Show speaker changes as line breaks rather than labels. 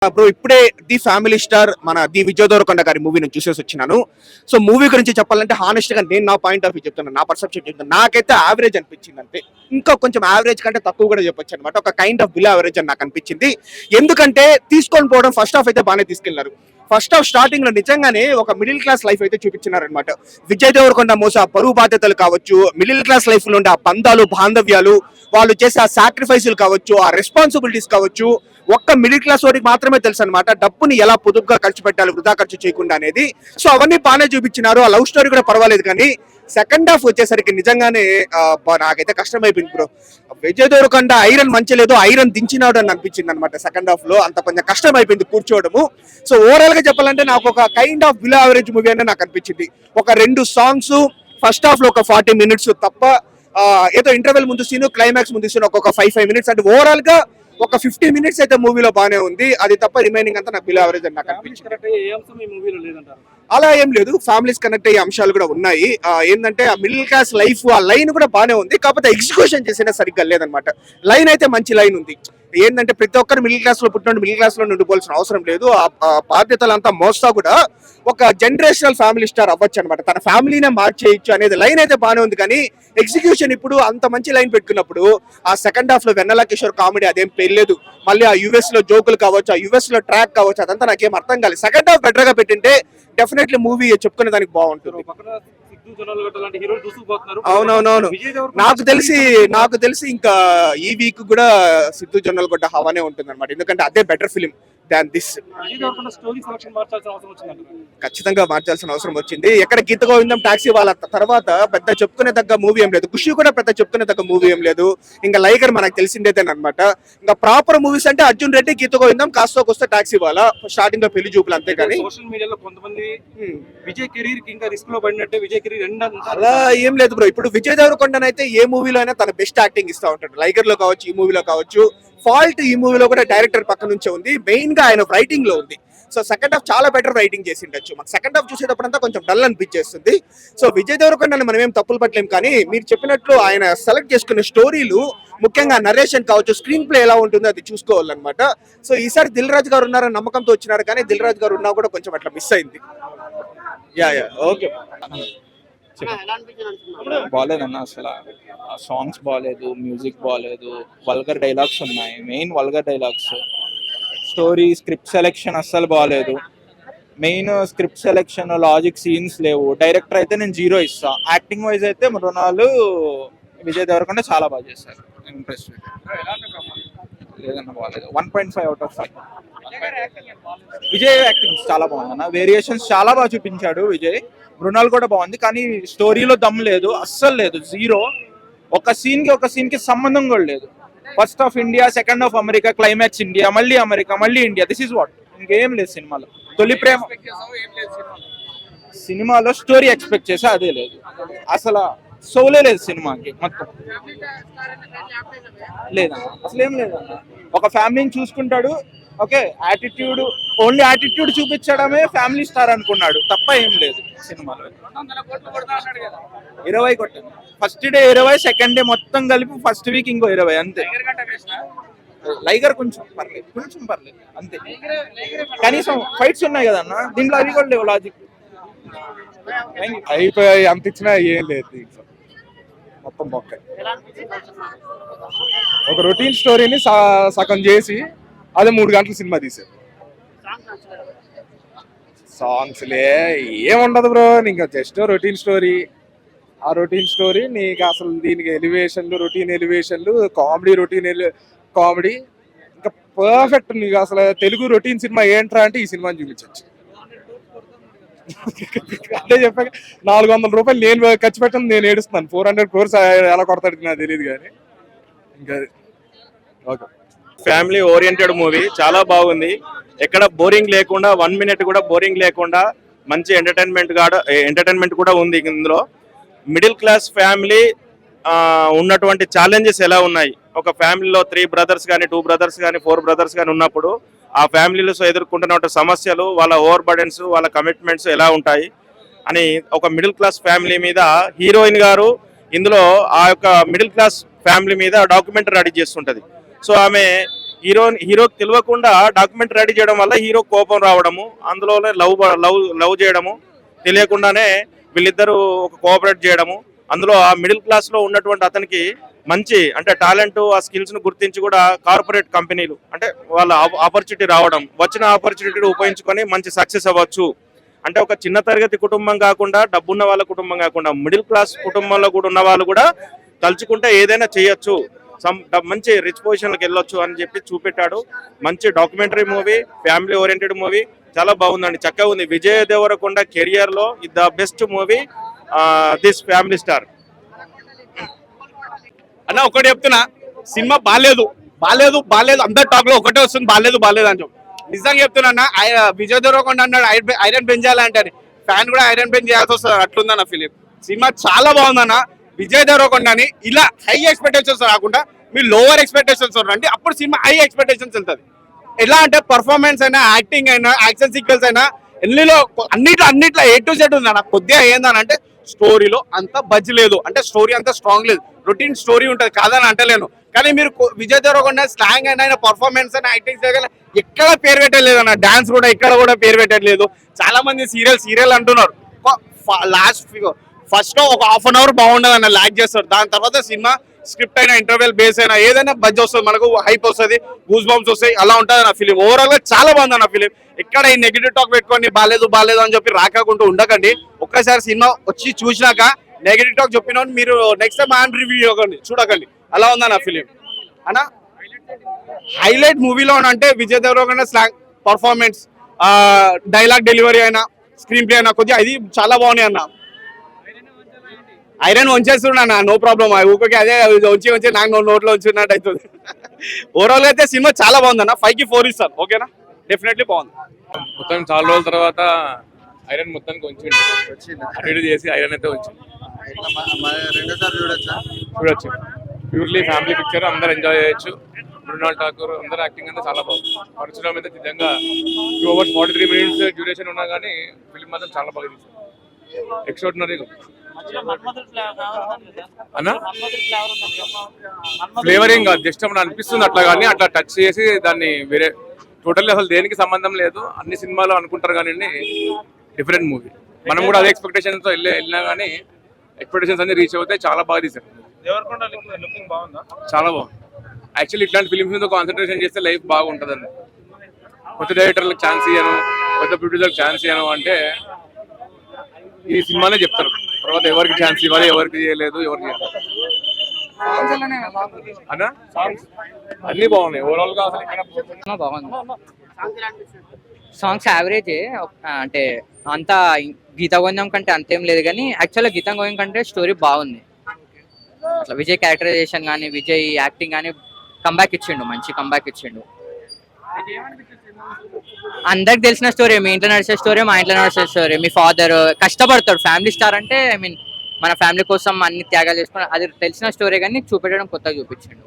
Bro ఇప్పుడే the family star మన the Vijay Devarakonda గారి మూవీ నేను చూసేసి వచ్చినాను. సో మూవీ గురించి చెప్పాలంటే హానెస్ట్ గా నేను నా పాయింట్ ఆఫ్ వ్యూ చెప్తున్నాను, నా పర్సెప్షన్ చెప్తున్నాను. నాకైతే యావరేజ్ అనిపించింది అంతే, ఇంకా కొంచెం యావరేజ్ కంటే తక్కువ కూడా చెప్పొచ్చు అనమాట. ఒక కైండ్ ఆఫ్ బిలో యావరేజ్ అని నాకు అనిపించింది. ఎందుకంటే తీసుకొని పోవడం ఫస్ట్ హాఫ్ అయితే బాగానే తీసుకెళ్లారు. ఫస్ట్ హాఫ్ స్టార్టింగ్ లో నిజంగానే ఒక మిడిల్ క్లాస్ లైఫ్ అయితే చూపించినారనమాట. విజయ్ దేవరకొండ మోస పరువు బాధ్యతలు కావచ్చు, మిడిల్ క్లాస్ లైఫ్ లో ఉండే ఆ బంధాలు బాంధవ్యాలు, వాళ్ళు చేసే ఆ సాక్రిఫైసులు కావచ్చు, ఆ రెస్పాన్సిబిలిటీస్ కావచ్చు, ఒక్క మిడిల్ క్లాస్ వారికి మాత్రమే తెలుసు అనమాట. డబ్బుని ఎలా పొదుపుగా ఖర్చు పెట్టాలి, వృధా ఖర్చు చేయకుండా అనేది. సో అవన్నీ బాగానే చూపించినారు. ఆ లవ్ స్టోరీ కూడా పర్వాలేదు. కానీ సెకండ్ హాఫ్ వచ్చేసరికి నిజంగానే నాకైతే కష్టం అయిపోయింది బ్రో. విజయ్ దేవరకొండ ఐరన్ మంచి లేదు, ఐరన్ దించినాడు అని అనిపించింది అనమాట. సెకండ్ హాఫ్ లో అంత కొంచెం కష్టం అయిపోయింది కూర్చోవడము. సో ఓవరాల్ గా చెప్పాలంటే నాకు ఒక kind of below average movie అని నాకు అనిపించింది. ఒక 2 సాంగ్స్ ఫస్ట్ హాఫ్ లో ఒక 40 మినిట్స్ తప్ప, ఏదో ఇంటర్వెల్ ముందు సీన్, క్లైమాక్స్ ముందు సీన్ ఒక్కొక్క 5 మినిట్స్, అంటే ఓవరాల్ గా ఒక 50 మినిట్స్ అయితే మూవీలో బాగానే ఉంది. అది తప్ప రిమైనింగ్ అంతా నాకు బిలో యావరేజ్ అని నాకు అనిపించింది. అలా ఏం లేదు, ఫ్యామిలీస్ కనెక్ట్ అయ్యే అంశాలు కూడా ఉన్నాయి. ఏంటంటే ఆ మిడిల్ క్లాస్ లైఫ్ ఆ లైన్ కూడా బాగానే ఉంది, కాకపోతే ఎగ్జిక్యూషన్ చేసినా సరిగ్గా లేదనమాట. లైన్ అయితే మంచి లైన్ ఉంది. ఏంటంటే ప్రతి ఒక్కరు మిడిల్ క్లాస్ లో పుట్టిన మిడిల్ క్లాస్ లో ఉండిపోవాల్సిన అవసరం లేదు. ఆ బాధ్యతలంతా మోస్తా కూడా ఒక జనరేషనల్ ఫ్యామిలీ స్టార్ అవ్వచ్చు అనమాట. తన ఫ్యామిలీనే మార్చేయచ్చు అనేది లైన్ అయితే బాగానే ఉంది. కానీ ఎగ్జిక్యూషన్ ఇప్పుడు అంత మంచి లైన్ పెట్టుకున్నప్పుడు ఆ సెకండ్ హాఫ్ లో వెన్నెల కిషోర్ కామెడీ అదేం పెళ్ళలేదు. మళ్ళీ ఆ యుఎస్ లో జోకులు కావచ్చు, ఆ యుఎస్ లో ట్రాక్ కావచ్చు, అదంతా నాకేం అర్థం కాలేదు. సెకండ్ హాఫ్ బెటర్ గా పెట్టింటే డెఫినెట్లీ మూవీ చెప్పుకునే దానికి బాగుంటుంది. అవునవునవును, నాకు తెలిసి ఇంకా ఈ వీక్ కూడా సిద్ధు జొన్నలగడ్డ హవానే ఉంటుంది అనమాట. ఎందుకంటే అదే బెటర్ ఫిలిం దాన్ దిస్. ఖచ్చితంగా మార్చాల్సిన అవసరం వచ్చింది. ఎక్కడ గీత గోవిందం, టాక్సీ వాళ్ళ తర్వాత పెద్ద చెప్పుకునే తగ్గ మూవీ ఏం లేదు. ఖుషి కూడా పెద్ద చెప్పుకునే తగ్గ మూవీ ఏం లేదు. ఇంకా లైగర్ మనకు తెలిసిందేనమాట. ఇంకా ప్రాపర్ మూవీస్ అంటే అర్జున్ రెడ్డి, గీత గోవిందం, కాస్త టాక్సీ వాళ్ళ స్టార్టింగ్ లో పెళ్లి చూపులు అంతే. కానీ
సోషల్ మీడియాలో కొంతమంది విజయ్ కెరీర్ కి ఇంకా రిస్క్ లో పడినట్టే విజయ్ కెరీర్
అలా ఏం లేదు బ్రో. ఇప్పుడు విజయ్ దేవరకొండ అయితే ఏ మూవీలో అయినా తన బెస్ట్ యాక్టింగ్ ఇస్తా ఉంటాడు. లైగర్ లో కావచ్చు, ఈ మూవీలో కావచ్చు. ఫాల్ట్ ఈ మూవీలో కూడా డైరెక్టర్ పక్క నుంచే ఉంది, మెయిన్ గా ఆయన రైటింగ్ లో ఉంది. సో సెకండ్ హాఫ్ చాలా బెటర్ రైటింగ్ చేసి ఉండొచ్చు. మాకు సెకండ్ హాఫ్ చూసేటప్పుడంతా కొంచెం డల్ అనిపించేస్తుంది. సో విజయ్ దేవరకొండని మనం ఏం తప్పులు పట్టలేం. కానీ మీరు చెప్పినట్లు ఆయన సెలెక్ట్ చేసుకున్న స్టోరీలు, ముఖ్యంగా నరేషన్ కావచ్చు, స్క్రీన్ ప్లే ఎలా ఉంటుందో అది చూసుకోవాలన్నమాట. సో ఈసారి దిల్ రాజు గారు ఉన్నారని నమ్మకంతో వచ్చినారు, కానీ దిల్ రాజు గారు ఉన్నా కూడా కొంచెం అట్లా మిస్ అయింది. ఓకే,
బాగాలేదన్న. అసలు సాంగ్స్ బాగాలేదు, మ్యూజిక్ బాగాలేదు, వల్గర్ డైలాగ్స్ ఉన్నాయి, main vulgar dialogues. Story script selection అస్సలు బాగాలేదు. Main script selection, logic, scenes లేవు. డైరెక్టర్ అయితే నేను 0 ఇస్తా. యాక్టింగ్ వైజ్ అయితే మృణాలు, విజయ్ దేవరకొండ చాలా బాగా చేశారు. ఇంప్రెస్ లేదన్న, బాగాలేదు. 1.5 out of 5. విజయ్ యాక్టింగ్ చాలా బాగుందన్న. వేరియేషన్స్ చాలా బాగా చూపించాడు విజయ్. మృణాల్ కూడా బాగుంది, కానీ స్టోరీలో దమ్ లేదు, అస్సలు లేదు, 0. ఒక సీన్ కి సంబంధం కూడా లేదు. First half India, second half America, climax India, మళ్ళీ అమెరికా, మళ్ళీ ఇండియా. This is what. ఇంకేం లేదు సినిమాలో. తొలి ప్రేమ సినిమాలో స్టోరీ ఎక్స్పెక్ట్ చేసా, అదే లేదు అసలు. సోలే లేదు సినిమాకి మొత్తం. లేదన్న, అసలు ఏం లేదన్న. ఒక ఫ్యామిలీని చూసుకుంటాడు, ఓకే. యాటిట్యూడ్, ఓన్లీ యాటిట్యూడ్ చూపించడమే ఫ్యామిలీ స్టార్ అనుకున్నాడు తప్ప ఏం లేదు సినిమాలో. 20 కొట్టాను. ఫస్ట్ డే 20, సెకండ్ డే మొత్తం కలిపి ఫస్ట్ వీక్ ఇంకో 20 అంతే. లైగర్ కొంచెం పర్లేదు అంతే. కనీసం ఫైట్స్ ఉన్నాయి కదన్న, దీంట్లో అవి కూడా లేవు. లాజిక్
అయిపోయి అంత ఇచ్చినా ఏం లేదు, మొత్తం బొక్క. ఒక రొటీన్ స్టోరీని సగం చేసి అదే 3 గంటల సినిమా తీశారు. సాంగ్స్లే ఏముండదు బ్రో, ఇంకా జస్ట్ రొటీన్ స్టోరీ. ఆ రొటీన్ స్టోరీ నీకు అసలు దీనికి ఎలివేషన్లు, రొటీన్ ఎలివేషన్లు, కామెడీ ఇంకా పర్ఫెక్ట్. నీకు అసలు తెలుగు రొటీన్ సినిమా ఏంట్రా అంటే ఈ సినిమాని చూపించవచ్చు. అదే చెప్పాక 400 రూపాయలు నేను ఖర్చు పెట్టను, నేను ఏడుస్తున్నాను. 400 crores ఎలా కొడతాడు నాకు తెలియదు. కానీ ఇంకా ఓకే,
ఫ్యామిలీ ఓరియంటెడ్ మూవీ చాలా బాగుంది. ఎక్కడ బోరింగ్ లేకుండా, 1 minute కూడా బోరింగ్ లేకుండా మంచి ఎంటర్టైన్మెంట్ కూడా ఉంది ఇందులో. మిడిల్ క్లాస్ ఫ్యామిలీ ఉన్నటువంటి ఛాలెంజెస్ ఎలా ఉన్నాయి, ఒక ఫ్యామిలీలో 3 brothers కానీ, 2 brothers కానీ, 4 brothers కానీ ఉన్నప్పుడు ఆ ఫ్యామిలీలో ఎదుర్కొంటున్న సమస్యలు, వాళ్ళ ఓవర్ బర్డెన్స్, వాళ్ళ కమిట్మెంట్స్ ఎలా ఉంటాయి అని ఒక మిడిల్ క్లాస్ ఫ్యామిలీ మీద హీరోయిన్ గారు ఇందులో ఆ యొక్క మిడిల్ క్లాస్ ఫ్యామిలీ మీద డాక్యుమెంటరీ రెడీ చేస్తుంటది. సో ఆమె హీరోకి తెలియకుండా డాక్యుమెంట్ రెడీ చేయడం వల్ల హీరో కోపం రావడము, అందులోనే లవ్ చేయడము, తెలియకుండానే వీళ్ళిద్దరూ ఒక కోఆపరేట్ చేయడము, అందులో ఆ మిడిల్ క్లాస్ లో ఉన్నటువంటి అతనికి మంచి అంటే టాలెంట్ ఆ స్కిల్స్ ను గుర్తించి కూడా కార్పొరేట్ కంపెనీలు అంటే వాళ్ళ ఆపర్చునిటీ రావడం, వచ్చిన ఆపర్చునిటీని ఉపయోగించుకొని మంచి సక్సెస్ అవ్వచ్చు. అంటే ఒక చిన్న తరగతి కుటుంబం కాకుండా, డబ్బున్న వాళ్ళ కుటుంబం కాకుండా, మిడిల్ క్లాస్ కుటుంబంలో కూడా ఉన్న వాళ్ళు కూడా తలుచుకుంటే ఏదైనా చేయొచ్చు, మంచి రిచ్ పొజిషన్లకు వెళ్ళొచ్చు అని చెప్పి చూపెట్టాడు. మంచి documentary movie, family oriented movie, చాలా బాగుందండి, చక్కగా ఉంది. విజయ్ దేవరకొండ కెరియర్ లో the best movie this family star.
అన్న ఒకటి చెప్తున్నా, సినిమా బాగాలేదు అందరి టాక్ లో ఒకటే వస్తుంది, బాగాలేదు అని చెప్పి. నిజంగా చెప్తున్నా, విజయ్ దేవరకొండ అన్నాడు ఐరన్ పెంచాలంటే, ఫ్యాన్ కూడా ఐరన్ పెంచ్ చేయాల్సి వస్తుంది, అట్లుందన్న ఫిలిం. సినిమా చాలా బాగుందన్న. విజయ్ దేవరకొండని ఇలా హై ఎక్స్పెక్టేషన్స్ రాకుండా మీరు లోవర్ ఎక్స్పెక్టేషన్స్ రండి, అప్పుడు సినిమా హై ఎక్స్పెక్టేషన్స్ వెళ్తుంది. ఎలా అంటే పర్ఫార్మెన్స్ అయినా, యాక్టింగ్ అయినా, యాక్షన్ సీక్వెన్స్ అయినా, అన్నిట్లో A to Z ఉందన్న. కొద్దిగా ఏందనంటే స్టోరీలో అంత బజ్ లేదు, అంటే స్టోరీ అంత స్ట్రాంగ్ లేదు, రొటీన్ స్టోరీ ఉంటుంది, కాదని అంటలేను. కానీ మీరు విజయ్ దేవరకొండ స్లాంగ్ అయినా, పర్ఫార్మెన్స్ అయినా, యాక్టింగ్ ఎక్కడ పేరు పెట్టలేదు అన్న. డాన్స్ కూడా ఇక్కడ కూడా పేరు పెట్టలేదు. చాలా మంది సీరియల్ అంటున్నారు. ఫస్ట్ లో ఒక హాఫ్ అన్ అవర్ బాగుండదు అన్న, లాగ్ చేస్తారు. దాని తర్వాత సినిమా స్క్రిప్ట్ అయినా, ఇంటర్వెల్ బేస్ అయినా, ఏదైనా బజ్ వస్తుంది, మనకు హైప్ వస్తుంది, గూస్ బంప్స్ వస్తాయి, అలా ఉంటుంది అన్న ఫిలిం. ఓవరాల్ గా చాలా బాగుంది అన్న ఫిలిం. ఎక్కడ ఈ నెగిటివ్ టాక్ పెట్టుకొని బాలేదు అని చెప్పి రాకుండా ఉండకండి. ఒక్కసారి సినిమా వచ్చి చూసినాక నెగిటివ్ టాక్ చెప్పిన మీరు నెక్స్ట్ టైం ఆన్ రివ్యూ చూడకండి, అలా ఉందన్న ఫిలిం. అన్న హైలైట్ మూవీలో అంటే Vijay Deverakonda slang, performance, dialogue delivery అయినా, స్క్రీన్ ప్లే అయినా కొద్దిగా ఇది చాలా బాగున్నాయి అన్న. ఐరన్ వంచేస్తున్నా, నో ప్రాబ్లం. ఊరికి అదే వంచి నాకు నోట్లో ఉంచున్నట్టు అవుతుంది. ఓవరాల్ అయితే సినిమా చాలా బాగుందన్న. 5 కి 4 ఇస్తాను. ఓకేనా, డెఫినెట్లీ బాగుంది.
మొత్తం చాలా రోజుల తర్వాత ఐరన్ మొత్తానికి వచ్చిండు చేసి ఐరన్ అయితే వచ్చింది. చూడొచ్చు, ప్యూర్లీ ఫ్యామిలీ పిక్చర్, అందరు ఎంజాయ్ చేయొచ్చు. మృణాల్ ఠాకూర్ అందరు యాక్టింగ్ అంటే చాలా బాగుంది. పరశురామ్ అయితే నిజంగా 2 hours 43 minutes డ్యూరేషన్ ఉన్నా కానీ ఫిల్మ్ మాత్రం చాలా బాగా తీశారు. ఎక్స్ట్రాడినరీ అన్న. ఫ్లేవరింగ్ కాదు, జస్ట్ మన అనిపిస్తుంది అట్లా, కానీ అట్లా టచ్ చేసి దాన్ని వేరే టోటల్లీ అసలు దేనికి సంబంధం లేదు. అన్ని సినిమాలు అనుకుంటారు కానీ డిఫరెంట్ మూవీ. మనం కూడా అదే ఎక్స్పెక్టేషన్స్ తో వెళ్ళినా కానీ ఎక్స్పెక్టేషన్స్ అన్ని రీచ్ అవుతాయి. చాలా బాగా తీశారు.
దేవరకొండ లుకింగ్ బాగుందా?
చాలా బాగుంది. యాక్చువల్లీ ఇట్లాంటి ఫిల్మ్స్ మీద కాన్సన్ట్రేషన్ చేస్తే లైఫ్ బాగుంటుంది అండి. కొత్త డైరెక్టర్లకు ఛాన్స్ ఇయ్యను, కొత్త ప్రొడ్యూసర్లకు ఛాన్స్ ఇయ్యను అంటే ఈ సినిమానే చెప్తారు. తర్వాత ఎవరికి ఛాన్స్ ఇవ్వాలి, ఎవరికి చేయలేదు, ఎవరికి అన్నా అన్ని బాగున్నాయి. ఓవరాల్ గా అసలు ఇక్కడ
బాగుంది. సాంగ్స్ యావరేజ్, అంటే అంత గీతా గోవిందం కంటే అంతేం లేదు, కానీ యాక్చువల్గా గీతా గోవిందం కంటే స్టోరీ బాగుంది. అట్లా విజయ్ క్యారెక్టరైజేషన్ కానీ, విజయ్ యాక్టింగ్ కానీ కంబ్యాక్ ఇచ్చిండు, మంచి కంబ్యాక్ ఇచ్చిండు. అందరికి తెలిసిన స్టోరీ, మీ ఇంట్లో నడిచే స్టోరీ, మా ఇంట్లో నడిచే స్టోరీ. మీ ఫాదర్ కష్టపడతాడు, ఫ్యామిలీ స్టార్ అంటే మన ఫ్యామిలీ కోసం అన్ని త్యాగాలు చేసుకుని, అది తెలిసిన స్టోరీ కానీ చూపెట్టడం కొత్తగా చూపించిండు.